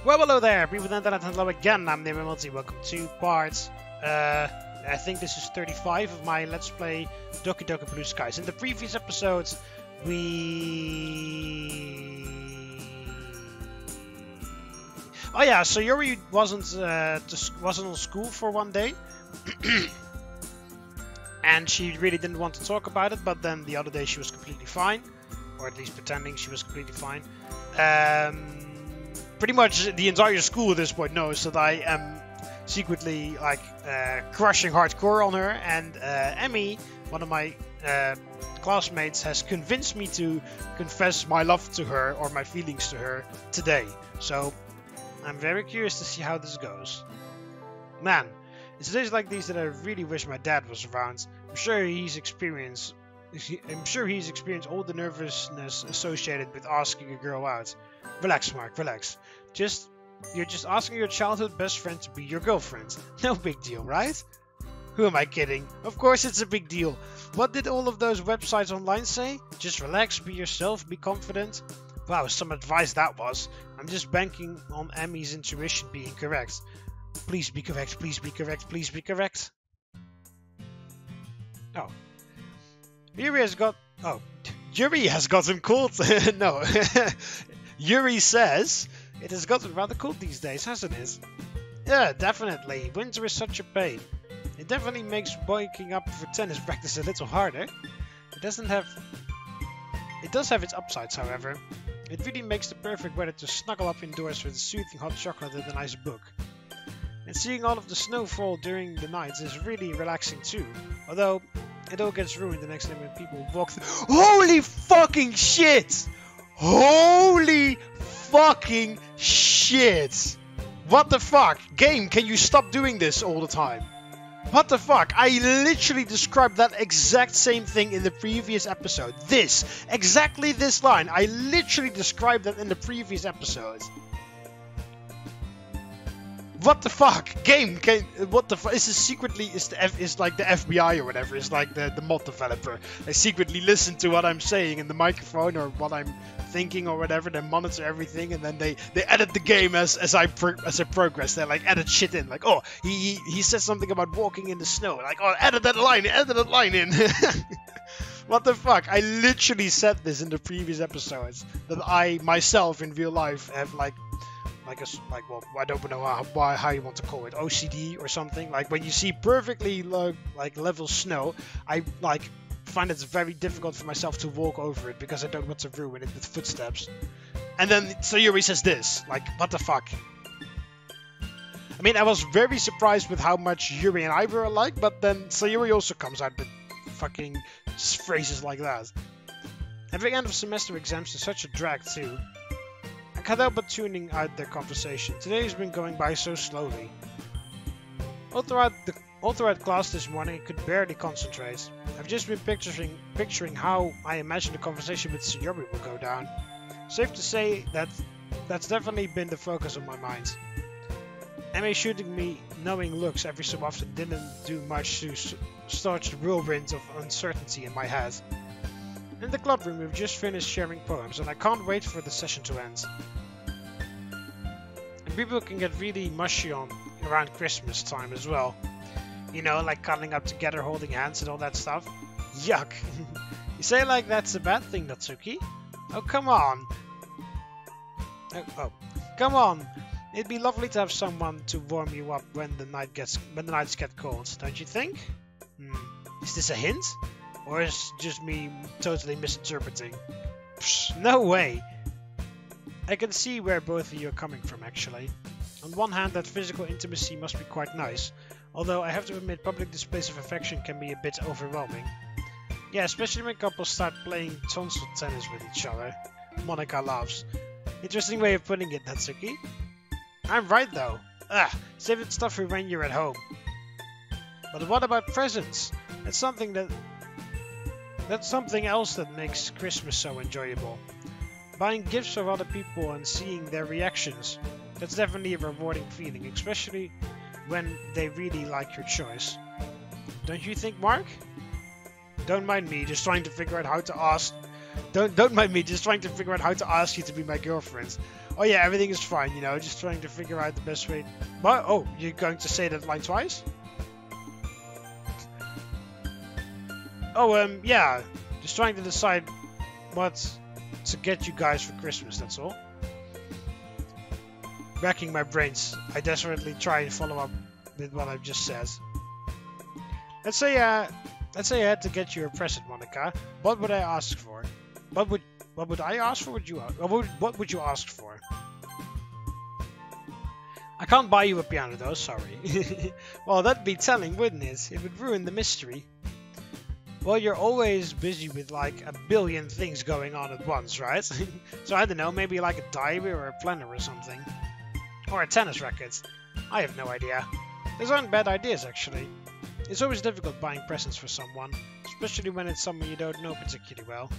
Well, hello there, people of the internet, and hello again. I'm Multi. Welcome to part, I think this is 35 of my Let's Play Doki Doki Blue Skies. In the previous episodes, oh yeah, so Yuri wasn't on school for one day, and she really didn't want to talk about it. But then the other day she was completely fine, or at least pretending she was completely fine. Pretty much the entire school at this point knows that I am secretly like crushing hardcore on her, and Emmy, one of my classmates, has convinced me to confess my love to her or my feelings to her today. So I'm very curious to see how this goes. Man, it's days like these that I really wish my dad was around. I'm sure he's experienced all the nervousness associated with asking a girl out. Relax, Mark, relax. You're just asking your childhood best friend to be your girlfriend. No big deal, right? Who am I kidding? Of course it's a big deal. What did all of those websites online say? Just relax, be yourself, be confident. Wow, some advice that was. I'm just banking on Emmy's intuition being correct. Please be correct, please be correct, please be correct. Oh. Yuri has gotten cold. No. Yuri says, it has gotten rather cold these days, hasn't it? Yeah, definitely. Winter is such a pain. It definitely makes waking up for tennis practice a little harder. It does have its upsides, however. It really makes the perfect weather to snuggle up indoors with a soothing hot chocolate and a nice book. And seeing all of the snow fall during the nights is really relaxing too. Although, it all gets ruined the next day when people walk through. Holy fucking shit! Holy fucking shit! What the fuck? Game, can you stop doing this all the time? What the fuck? I literally described that exact same thing in the previous episode. Exactly this line. I literally described that in the previous episode. What the fuck? Game, what the fuck? Is like the FBI or whatever. It's like the mod developer. They secretly listen to what I'm saying in the microphone or what I'm thinking or whatever. They monitor everything, and then they edit the game as I progress. They like edit shit in. Like, oh, he said something about walking in the snow. Like, oh, edit that line in. What the fuck? I literally said this in the previous episodes that I myself in real life have well, I don't know how you want to call it, OCD or something. Like when you see perfectly level snow, I find it's very difficult for myself to walk over it because I don't want to ruin it with footsteps. And then Sayuri says this, like, what the fuck? I mean, I was very surprised with how much Yuri and I were alike, but then Sayuri also comes out with fucking phrases like that. Every end of semester exams is such a drag too. I can't help but tuning out their conversation. Today has been going by so slowly. All throughout class this morning, I could barely concentrate. I've just been picturing how I imagine the conversation with Sayuri will go down. Safe to say that that's definitely been the focus of my mind. Emmy shooting me knowing looks every so often didn't do much to start the whirlwind of uncertainty in my head. In the club room, we've just finished sharing poems, and I can't wait for the session to end. And people can get really mushy around Christmas time as well. You know, like cuddling up together, holding hands and all that stuff. Yuck! You say like that's a bad thing, Natsuki? Oh, come on! Oh, come on! It'd be lovely to have someone to warm you up when the nights get cold, don't you think? Is this a hint? Or is it just me totally misinterpreting? Psh, no way! I can see where both of you are coming from, actually. On one hand, that physical intimacy must be quite nice, although I have to admit public displays of affection can be a bit overwhelming. Yeah, especially when couples start playing tonsil tennis with each other. Monika laughs. Interesting way of putting it, Natsuki. I'm right though. Save that stuff for when you're at home. But what about presents? That's something else that makes Christmas so enjoyable. Buying gifts for other people and seeing their reactions. That's definitely a rewarding feeling, especially when they really like your choice. Don't you think, Mark? Don't mind me, just trying to figure out how to ask. Don't mind me, just trying to figure out how to ask you to be my girlfriend. Oh yeah, everything is fine, you know, just trying to figure out the best way. But, oh, you're going to say that line twice? Oh, yeah, just trying to decide what to get you guys for Christmas, that's all. Racking my brains, I desperately try and follow up with what I've just said. Let's say I had to get you a present, Monica. What would I ask for? What would I ask for? What would you ask for? I can't buy you a piano though, sorry. Well, that'd be telling, wouldn't it? It would ruin the mystery. Well, you're always busy with like a billion things going on at once, right? So I don't know, maybe like a diary or a planner or something. Or a tennis racket. I have no idea. Those aren't bad ideas, actually. It's always difficult buying presents for someone, especially when it's someone you don't know particularly well.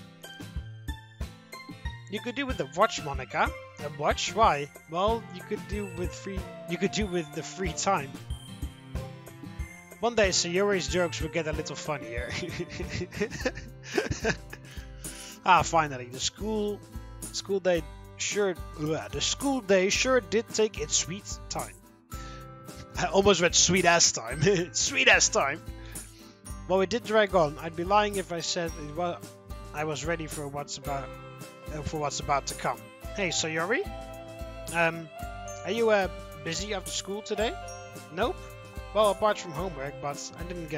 You could do with a watch, Monica. A watch? Why? Well, you could do with the free time. One day, Sayori's jokes will get a little funnier. Ah, finally, the school day sure did take its sweet time. I almost read sweet ass time. Sweet ass time. Well, it did drag on. I'd be lying if I said I was ready for what's about to come. Hey, Sayori. Are you busy after school today? Nope. Well, apart from homework, but I didn't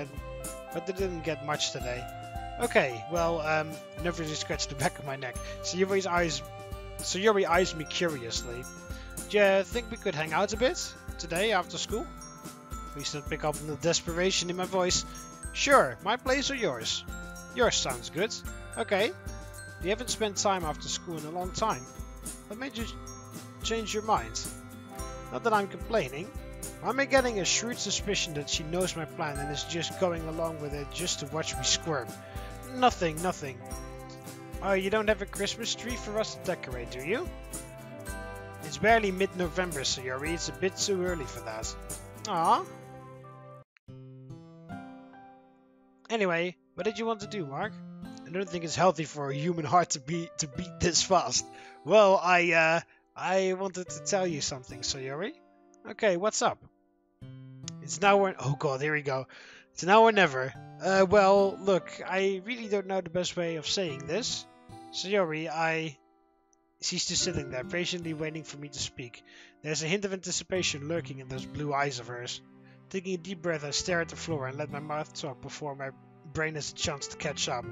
get much today. Okay, well, I never really scratched the back of my neck. Sayori eyes me curiously. Do you think we could hang out a bit today after school? Please don't pick up on the desperation in my voice. Sure, my place or yours? Yours sounds good. Okay. You haven't spent time after school in a long time. What made you change your mind? Not that I'm complaining. I'm getting a shrewd suspicion that she knows my plan and is just going along with it just to watch me squirm. Nothing. Oh, you don't have a Christmas tree for us to decorate, do you? It's barely mid-November, Sayori. It's a bit too early for that. Aww. Anyway, what did you want to do, Mark? I don't think it's healthy for a human heart to beat this fast. Well, I wanted to tell you something, Sayori. Okay, what's up? It's now or... Oh god, here we go. It's now or never. Well, look, I really don't know the best way of saying this. Sayori, She's just sitting there, patiently waiting for me to speak. There's a hint of anticipation lurking in those blue eyes of hers. Taking a deep breath, I stare at the floor and let my mouth talk before my brain has a chance to catch up.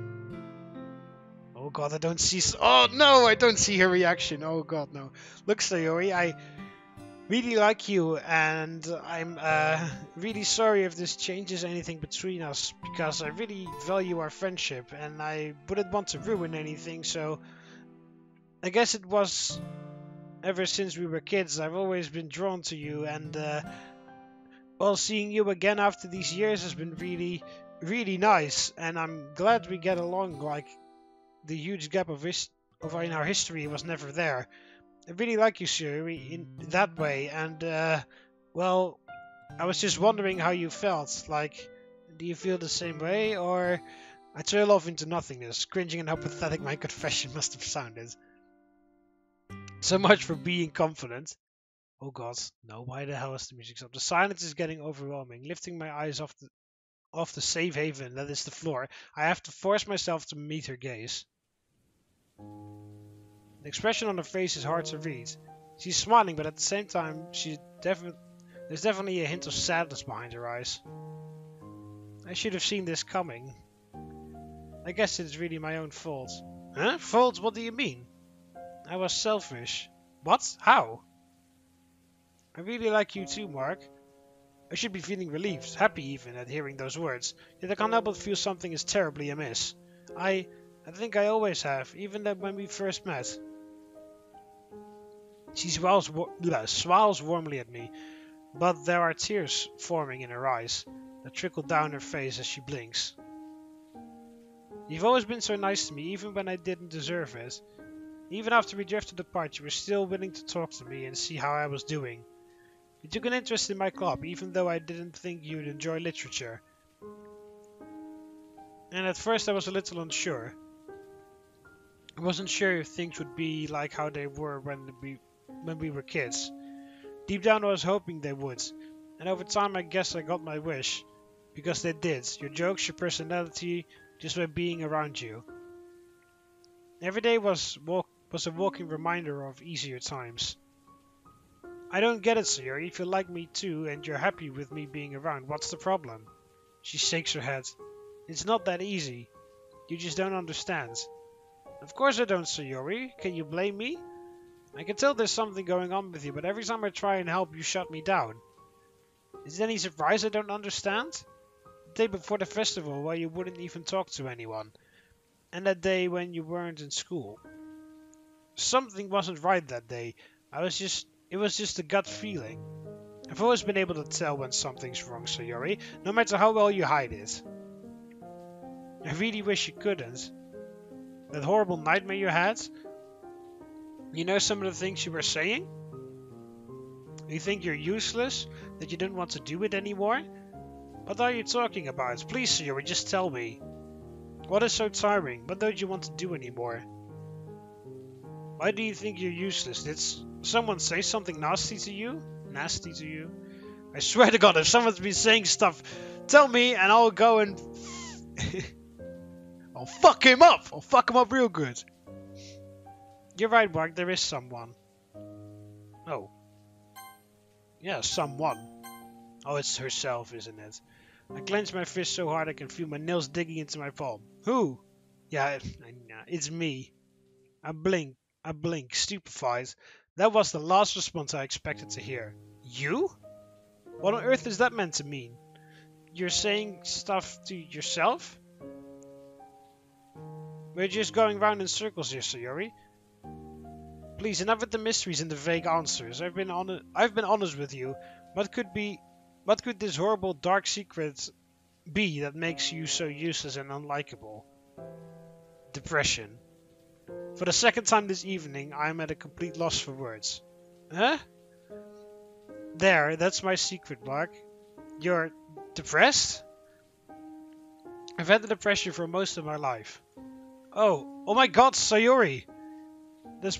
Oh god, I don't see... Oh no, I don't see her reaction. Oh god, no. Look, Sayori, I really like you, and I'm really sorry if this changes anything between us, because I really value our friendship, and I wouldn't want to ruin anything, so... I guess it was ever since we were kids. I've always been drawn to you, and well, seeing you again after these years has been really, really nice, and I'm glad we get along. Like, the huge gap in our history was never there. I really like you, Sayori, in that way, and well, I was just wondering how you felt. Like, do you feel the same way, or... I trail off into nothingness, cringing at how pathetic my confession must have sounded. So much for being confident. Oh god, no, why the hell is the music stopped? The silence is getting overwhelming. Lifting my eyes off the safe haven that is the floor, I have to force myself to meet her gaze. The expression on her face is hard to read. She's smiling, but at the same time, there's definitely a hint of sadness behind her eyes. I should have seen this coming. I guess it's really my own fault. Huh? Fault? What do you mean? I was selfish. What? How? I really like you too, Mark. I should be feeling relieved, happy even, at hearing those words, yet I can't help but feel something is terribly amiss. I think I always have, even when we first met. She smiles warmly at me, but there are tears forming in her eyes that trickle down her face as she blinks. You've always been so nice to me, even when I didn't deserve it. Even after we drifted apart, you were still willing to talk to me and see how I was doing. You took an interest in my club, even though I didn't think you'd enjoy literature. And at first I was a little unsure. I wasn't sure if things would be like how they were when when we were kids. Deep down I was hoping they would. And over time I guess I got my wish. Because they did. Your jokes, your personality, just by being around you. Every day was a walking reminder of easier times. I don't get it, Sayori. If you like me too and you're happy with me being around, what's the problem? She shakes her head. It's not that easy. You just don't understand. Of course I don't, Sayori. Can you blame me? I can tell there's something going on with you, but every time I try and help, you shut me down. Is it any surprise I don't understand? The day before the festival, where you wouldn't even talk to anyone. And that day when you weren't in school. Something wasn't right that day. It was just a gut feeling. I've always been able to tell when something's wrong, Sayori, no matter how well you hide it. I really wish you couldn't. That horrible nightmare you had? You know some of the things you were saying? You think you're useless? That you don't want to do it anymore? What are you talking about? Please, Sayori, just tell me. What is so tiring? What don't you want to do anymore? Why do you think you're useless? Did someone say something nasty to you? Nasty to you? I swear to God, if someone's been saying stuff, tell me and I'll go and... I'll fuck him up! I'll fuck him up real good. You're right, Mark, there is someone. Oh. Yeah, someone. Oh, it's herself, isn't it? I clench my fist so hard I can feel my nails digging into my palm. Who? Yeah, it's me. I blink, stupefied. That was the last response I expected to hear. You? What on earth is that meant to mean? You're saying stuff to yourself? We're just going round in circles here, Sayori. Please, enough with the mysteries and the vague answers. I've been honest with you. What could this horrible dark secret be that makes you so useless and unlikable? Depression. For the second time this evening, I am at a complete loss for words. Huh? There, that's my secret, Mark. You're depressed? I've had the depression for most of my life. Oh my God, Sayori! That was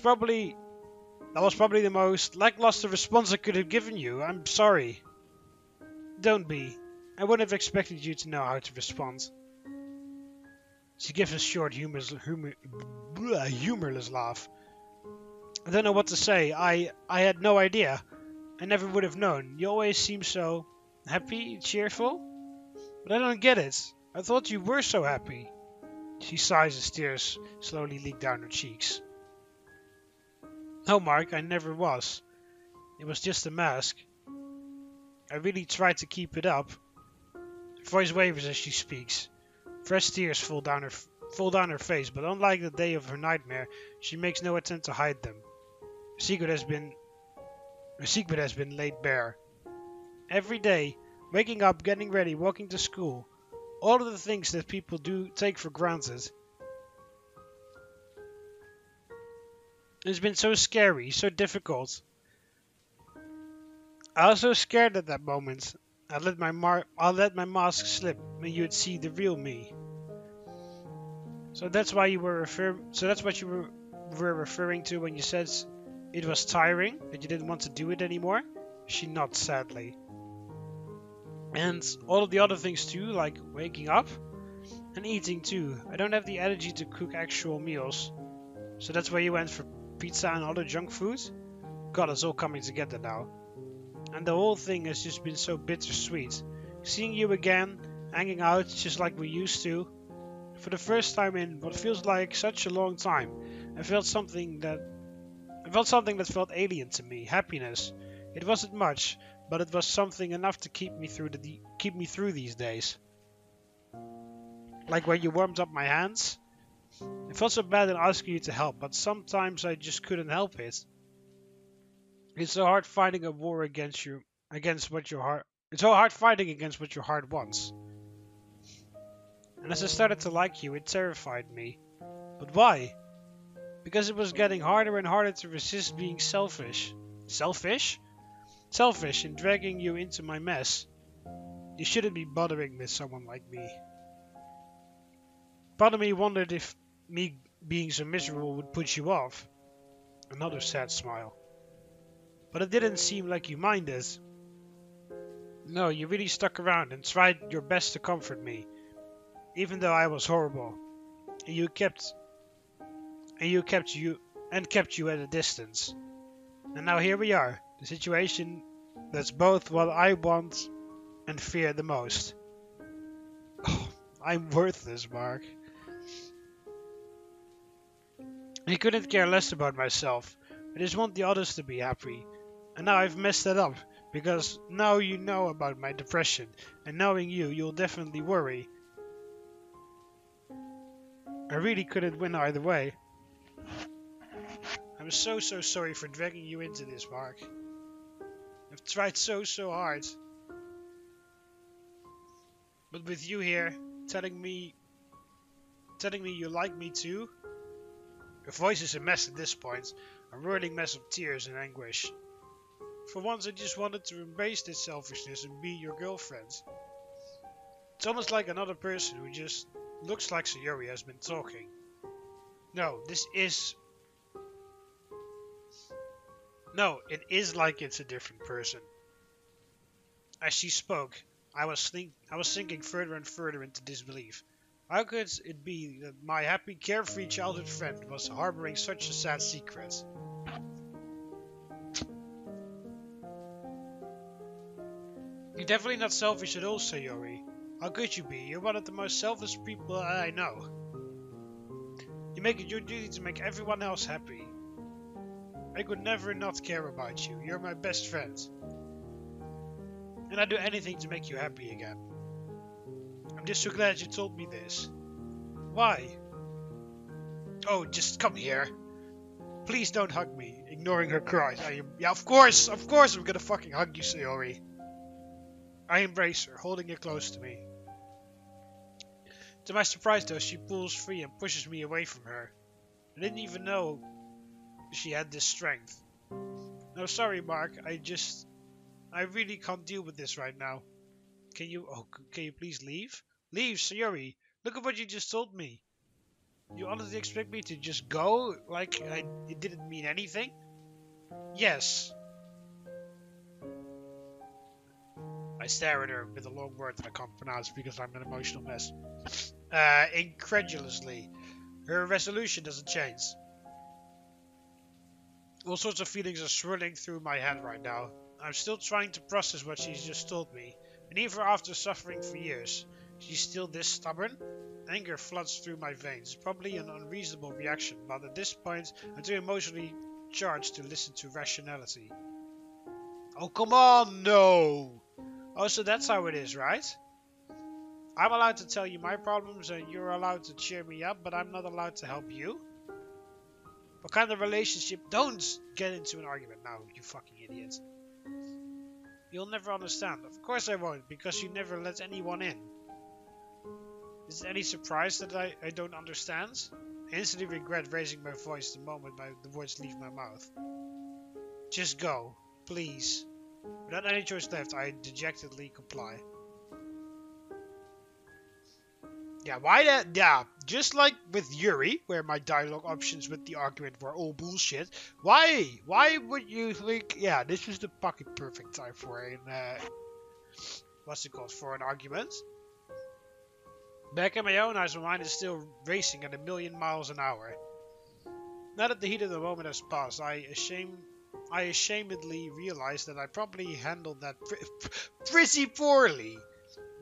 probably the most lackluster response I could have given you. I'm sorry. Don't be. I wouldn't have expected you to know how to respond. She gives a short, humorless laugh. I don't know what to say. I had no idea. I never would have known. You always seem so happy, cheerful. But I don't get it. I thought you were so happy. She sighs as tears slowly leak down her cheeks. No, Mark, I never was. It was just a mask. I really tried to keep it up. Her voice wavers as she speaks. Fresh tears fall down her face, but unlike the day of her nightmare, she makes no attempt to hide them. Her secret has been laid bare. Every day, waking up, getting ready, walking to school, all of the things that people do take for granted. It's been so scary, so difficult. I was so scared at that moment. I let my mask slip, and you would see the real me. So that's what you were referring to when you said it was tiring, that you didn't want to do it anymore? She nods sadly. And all of the other things too, like waking up and eating too. I don't have the energy to cook actual meals. So that's why you went for pizza and other junk food? God, it's all coming together now. And the whole thing has just been so bittersweet. Seeing you again, hanging out just like we used to. For the first time in what feels like such a long time, I felt something that felt alien to me. Happiness. It wasn't much, but it was something enough to keep me through these days. Like when you warmed up my hands. I felt so bad in asking you to help, but sometimes I just couldn't help it. It's so hard fighting a war against what your heart wants. And as I started to like you, it terrified me. But why? Because it was getting harder and harder to resist being selfish. Selfish? Selfish in dragging you into my mess. You shouldn't be bothering with someone like me. Part of me wondered if me being so miserable would put you off. Another sad smile. But it didn't seem like you minded. No, you really stuck around and tried your best to comfort me, even though I was horrible. And kept you at a distance. And now here we are, the situation that's both what I want and fear the most. Oh, I'm worthless, Mark. I couldn't care less about myself. I just want the others to be happy. And now I've messed it up, because now you know about my depression, and knowing you'll definitely worry. I really couldn't win either way. I'm so sorry for dragging you into this, Mark. I've tried so hard. But with you here, telling me you like me too? Your voice is a mess at this point, a whirling mess of tears and anguish. For once I just wanted to embrace this selfishness and be your girlfriend. It's almost like another person who just looks like Sayori has been talking. No, it is like it's a different person. As she spoke, I was sinking further and further into disbelief. How could it be that my happy, carefree childhood friend was harboring such a sad secret? You're definitely not selfish at all, Sayori. How could you be? You're one of the most selfless people I know. You make it your duty to make everyone else happy. I could never not care about you. You're my best friend. And I'd do anything to make you happy again. I'm just so glad you told me this. Why? Oh, just come here. Please don't hug me, ignoring her cries. Yeah, of course I'm gonna fucking hug you, Sayori. I embrace her, holding her close to me. To my surprise though, she pulls free and pushes me away from her. I didn't even know she had this strength. No, sorry Mark, I really can't deal with this right now. Can you please leave? Leave, Sayori. Look at what you just told me. You honestly expect me to just go? Like it didn't mean anything? Yes. I stare at her with a long word that I can't pronounce because I'm an emotional mess. Incredulously. Her resolution doesn't change. All sorts of feelings are swirling through my head right now. I'm still trying to process what she's just told me. And even after suffering for years, she's still this stubborn? Anger floods through my veins. Probably an unreasonable reaction, but at this point, I'm too emotionally charged to listen to rationality. Oh, come on, no! Oh, so that's how it is, right? I'm allowed to tell you my problems and you're allowed to cheer me up, but I'm not allowed to help you? What kind of relationship? Don't get into an argument now, you fucking idiot. You'll never understand. Of course I won't, because you never let anyone in. Is it any surprise that I don't understand? I instantly regret raising my voice the moment the words leave my mouth. Just go, please. Without any choice left, I dejectedly comply. Yeah, why that? Yeah, just like with Yuri, where my dialogue options with the argument were all bullshit. Why? Why would you think? Yeah, this was the fucking perfect time for an what's it called? For an argument. Back in my own eyes, my mind is still racing at 1,000,000 miles an hour. Now that the heat of the moment has passed, I ashamedly realize that I probably handled that pretty poorly.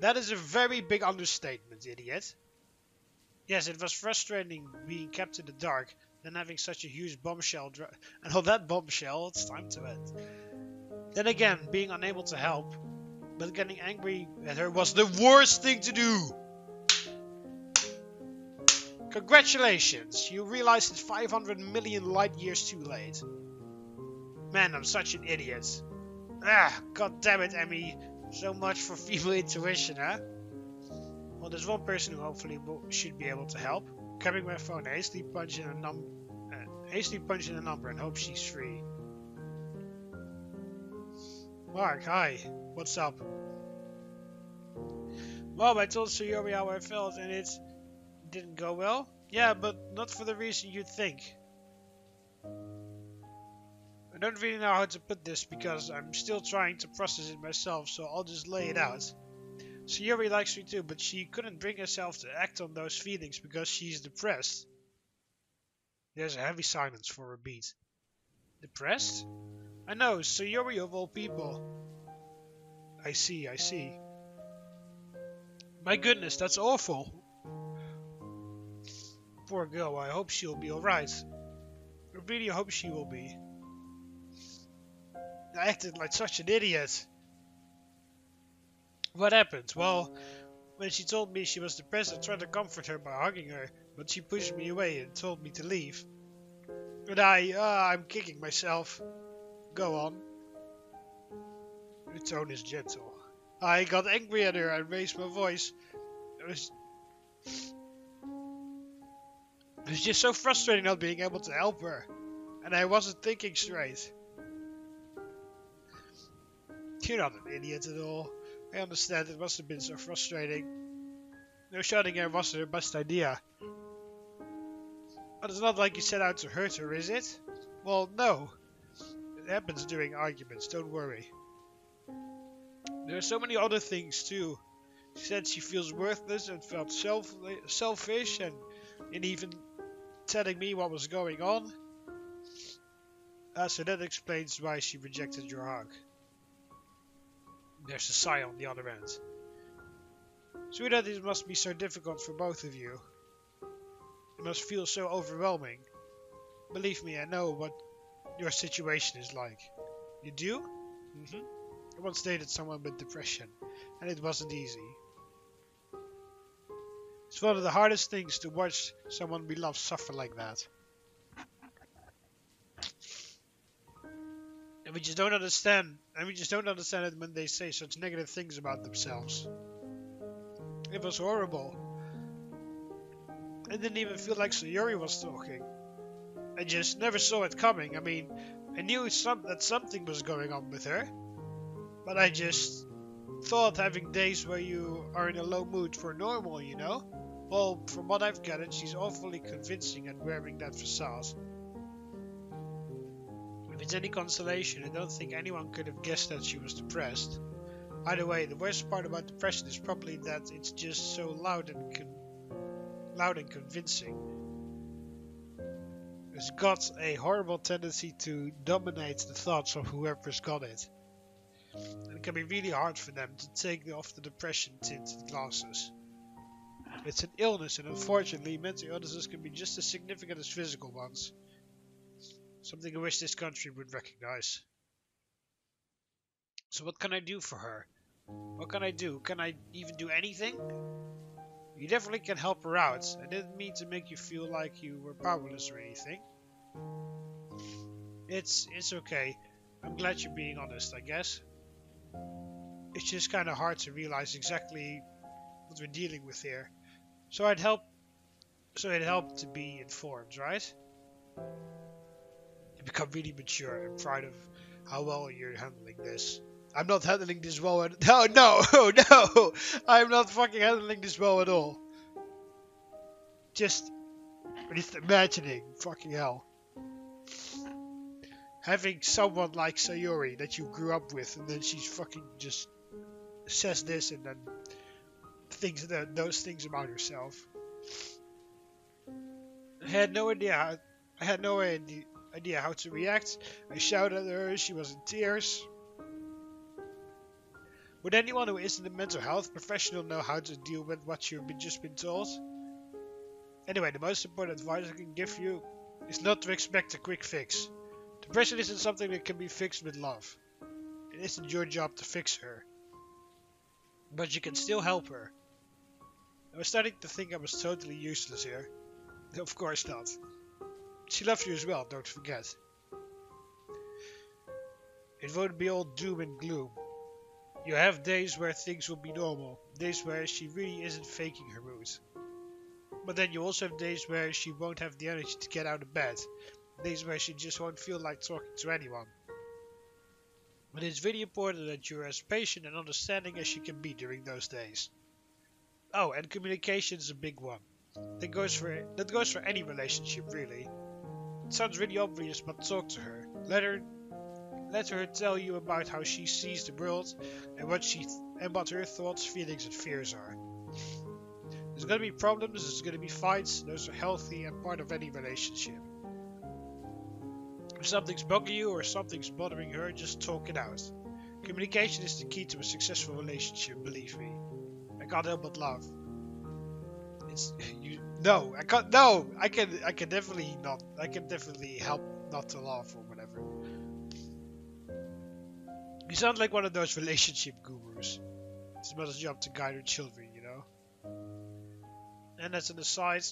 That is a very big understatement, idiot. Yes, it was frustrating being kept in the dark, then having such a huge bombshell and on that bombshell, it's time to end. Then again, being unable to help, but getting angry at her was the worst thing to do. Congratulations, you realized it's 500 million light years too late. Man, I'm such an idiot. God damn it, Emmy. So much for female intuition, huh? Well, there's one person who hopefully should be able to help. Grabbing my phone, hastily punching a number and hope she's free. Mark, hi. What's up? Mom, I told Sayori how I felt and it didn't go well. Yeah, but not for the reason you'd think. I don't really know how to put this because I'm still trying to process it myself, so I'll just lay it out. Sayori likes me too, but she couldn't bring herself to act on those feelings because she's depressed. There's a heavy silence for a beat. Depressed? I know, Sayori of all people. I see, I see. My goodness, that's awful. Poor girl, I hope she'll be alright. I really hope she will be. I acted like such an idiot. What happened? Well, when she told me she was depressed, I tried to comfort her by hugging her, but she pushed me away and told me to leave. And I'm kicking myself. Go on. The tone is gentle. I got angry at her and raised my voice. It was just so frustrating not being able to help her. And I wasn't thinking straight. You're not an idiot at all. I understand it must have been so frustrating. No, shouting her wasn't her best idea. But it's not like you set out to hurt her, is it? Well, no. It happens during arguments, don't worry. There are so many other things too. She said she feels worthless and felt selfish and even telling me what was going on. So that explains why she rejected your hug. There's a sigh on the other end. Sweetheart, it must be so difficult for both of you. It must feel so overwhelming. Believe me, I know what your situation is like. You do? Mm-hmm. I once dated someone with depression, and it wasn't easy. It's one of the hardest things to watch someone we love suffer like that. And we just don't understand it when they say such negative things about themselves. It was horrible. I didn't even feel like Sayori was talking. I just never saw it coming. I mean, I knew that something was going on with her. But I just thought having days where you are in a low mood for normal, you know? Well, from what I've gathered, she's awfully convincing and wearing that facade. If it's any consolation, I don't think anyone could have guessed that she was depressed. Either way, the worst part about depression is probably that it's just so loud and convincing. It's got a horrible tendency to dominate the thoughts of whoever's got it. And it can be really hard for them to take off the depression tinted glasses. It's an illness, and unfortunately mental illnesses can be just as significant as physical ones. Something I wish this country would recognize. So what can I do for her? What can I do? Can I even do anything? You definitely can help her out. I didn't mean to make you feel like you were powerless or anything. It's okay. I'm glad you're being honest, I guess. It's just kind of hard to realize exactly what we're dealing with here. So it helped to be informed, right? You become really mature and proud of how well you're handling this. I'm not handling this well at no, I'm not fucking handling this well at all. Just imagining, fucking hell. Having someone like Sayori that you grew up with, and then she's fucking just says this and then thinks those things about herself. I had no idea how to react. I shouted at her. She was in tears. Would anyone who isn't a mental health professional know how to deal with what you've just been told? Anyway, the most important advice I can give you is not to expect a quick fix. Depression isn't something that can be fixed with love. It isn't your job to fix her. But you can still help her. I was starting to think I was totally useless here. Of course not. She loves you as well, don't forget. It won't be all doom and gloom. You have days where things will be normal, days where she really isn't faking her mood. But then you also have days where she won't have the energy to get out of bed, days where she just won't feel like talking to anyone. But it's really important that you're as patient and understanding as you can be during those days. Oh, and communication is a big one. That goes for any relationship, really. It sounds really obvious, but talk to her. Let her Let her tell you about how she sees the world and what her thoughts, feelings, and fears are. There's gonna be problems, there's gonna be fights, those are healthy and part of any relationship. If something's bugging you or something's bothering her, just talk it out. Communication is the key to a successful relationship, believe me. I can't help but laugh. It's you. No, I can't. No, I can definitely not. I can definitely help not to laugh or whatever. You sound like one of those relationship gurus. It's mother's job to guide her children, you know. And as an aside,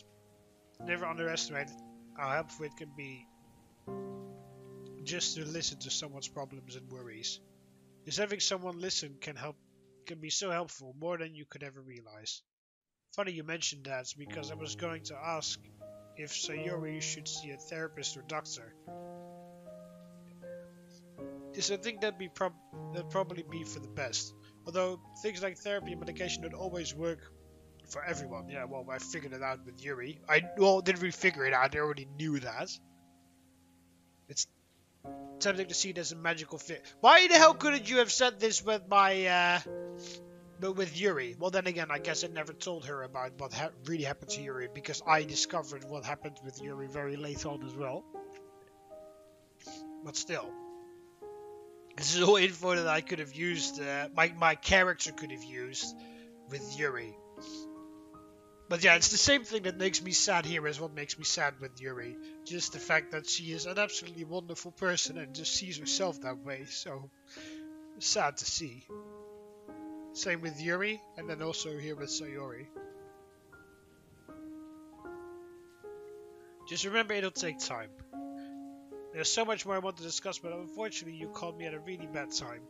never underestimate how helpful it can be just to listen to someone's problems and worries. Just having someone listen can be so helpful, more than you could ever realize. Funny you mentioned that, because I was going to ask if Sayori should see a therapist or doctor. Yes, I think that'd probably be for the best. Although things like therapy and medication don't always work for everyone. Yeah, well, I figured it out with Yuri. Didn't we figure it out? I already knew that. It's tempting to see it as a magical fit. Why the hell couldn't you have said this with with Yuri? Well, then again, I guess I never told her about what really happened to Yuri, because I discovered what happened with Yuri very late on as well. But still, this is all info that I could have used, my character could have used with Yuri. But yeah, it's the same thing that makes me sad here as what makes me sad with Yuri. Just the fact that she is an absolutely wonderful person and just sees herself that way. So, sad to see. Same with Yuri, and then also here with Sayori. Just remember, it'll take time. There's so much more I want to discuss, but unfortunately you called me at a really bad time.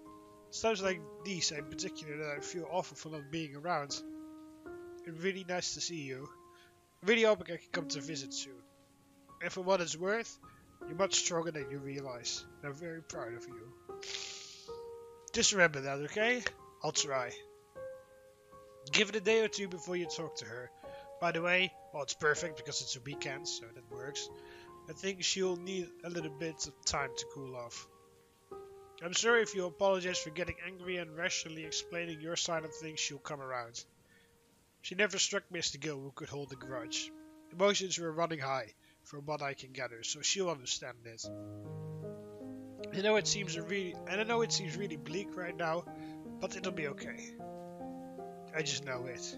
It's times like these in particular that I feel awful for not being around. It's really nice to see you. I really hope I can come to visit soon. And for what it's worth, you're much stronger than you realize. And I'm very proud of you. Just remember that, okay? I'll try. Give it a day or two before you talk to her. By the way, well, it's perfect because it's a weekend, so that works. I think she'll need a little bit of time to cool off. I'm sorry if you apologize for getting angry and rationally explaining your side of things. She'll come around. She never struck me as the girl who could hold a grudge. Emotions were running high, from what I can gather, so she'll understand it. I know it seems really bleak right now, but it'll be okay. I just know it.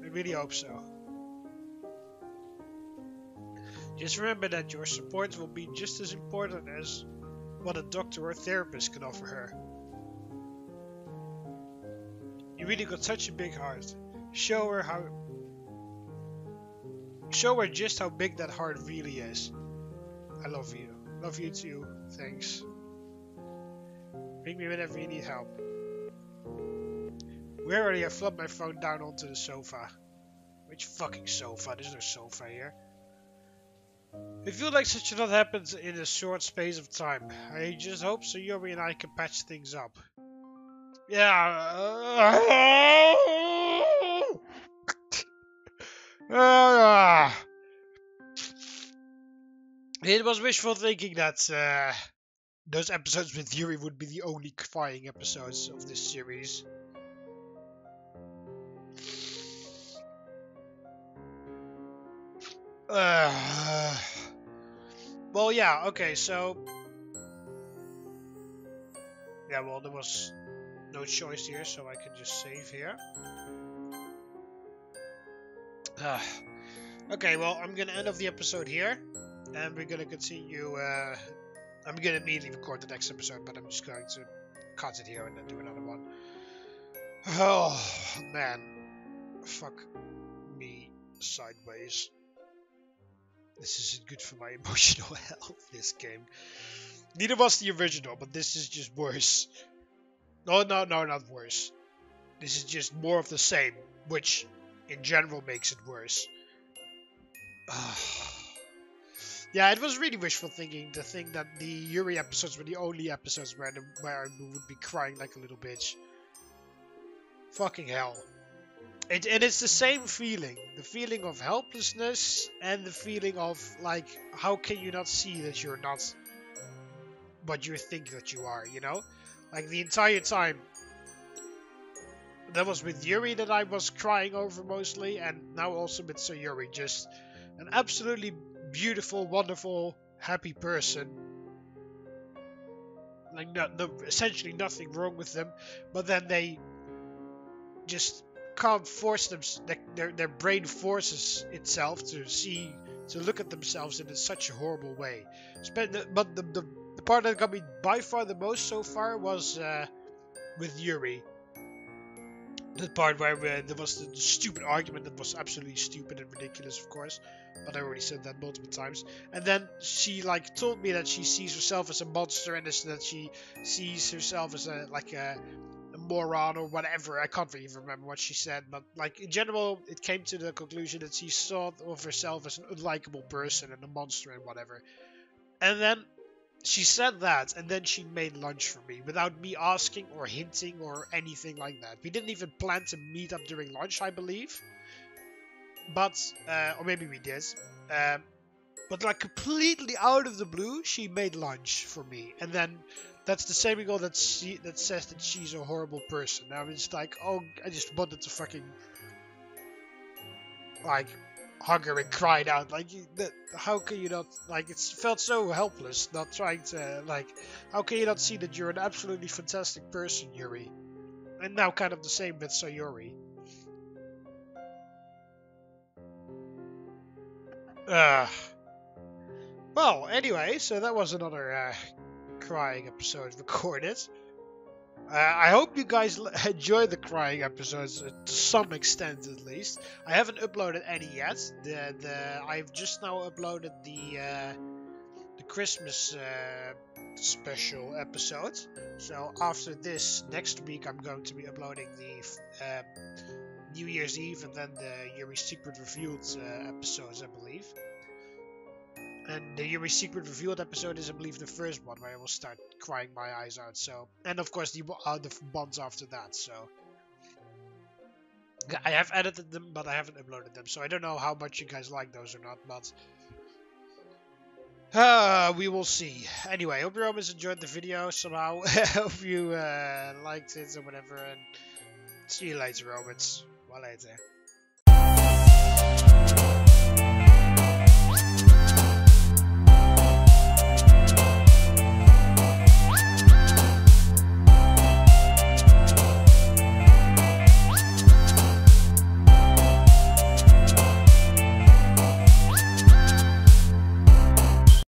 I really hope so. Just remember that your support will be just as important as what a doctor or therapist can offer her. You really got such a big heart. Show her just how big that heart really is. I love you. Love you too. Thanks. Ring me whenever you need help. Where are you? I flopped my phone down onto the sofa. Which fucking sofa? There's no sofa here. I feel like such a lot happens in a short space of time. I just hope Sayori and I can patch things up. Yeah. It was wishful thinking that those episodes with Yuri would be the only crying episodes of this series. Well, yeah, okay, so... Yeah, well, there was no choice here, so I can just save here. Okay, well, I'm gonna end off the episode here, and we're gonna continue, I'm gonna immediately record the next episode, but I'm just going to cut it here and then do another one. Oh, man. Fuck me sideways. This isn't good for my emotional health, this game. Neither was the original, but this is just worse. No, not worse. This is just more of the same, which in general makes it worse. Yeah, it was really wishful thinking to think that the Yuri episodes were the only episodes where I would be crying like a little bitch. Fucking hell. And it's the same feeling. The feeling of helplessness and the feeling of, like, how can you not see that you're not what you think that you are, you know? Like the entire time. That was with Yuri that I was crying over mostly, and now also with Sayuri. Just an absolutely beautiful, wonderful, happy person. Like, essentially nothing wrong with them, but then they just can't force them. Their brain forces itself to look at themselves in such a horrible way. But the part that got me by far the most so far was with Yuri. The part where there was the stupid argument that was absolutely stupid and ridiculous, of course, but I already said that multiple times. And then she like told me that she sees herself as a monster and that she sees herself as a moron or whatever. I can't really remember what she said, but like in general, it came to the conclusion that she saw of herself as an unlikable person and a monster and whatever. And then she said that, and then she made lunch for me without me asking or hinting or anything like that. We didn't even plan to meet up during lunch, I believe. But, or maybe we did. But like completely out of the blue, she made lunch for me. And then that's the same girl that says that she's a horrible person. Now I'm just like, oh, I just wanted to fucking like hug her and cried out like how can you not, like, it felt so helpless not trying to, like, how can you not see that you're an absolutely fantastic person, Yuri? And now kind of the same with Sayuri. Well, anyway, so that was another crying episode recorded. I hope you guys enjoy the crying episodes to some extent, at least. I haven't uploaded any yet. I've just now uploaded the Christmas special episode. So after this, next week I'm going to be uploading the New Year's Eve and then the Yuri Secret Revealed episodes, I believe. And the Yuri Secret Revealed episode is, I believe, the first one where I will start crying my eyes out. So, and of course the ones after that. So, I have edited them, but I haven't uploaded them. So I don't know how much you guys like those or not. But we will see. Anyway, hope you always enjoyed the video somehow. Hope you liked it or whatever. And see you later, Robots. Well, later.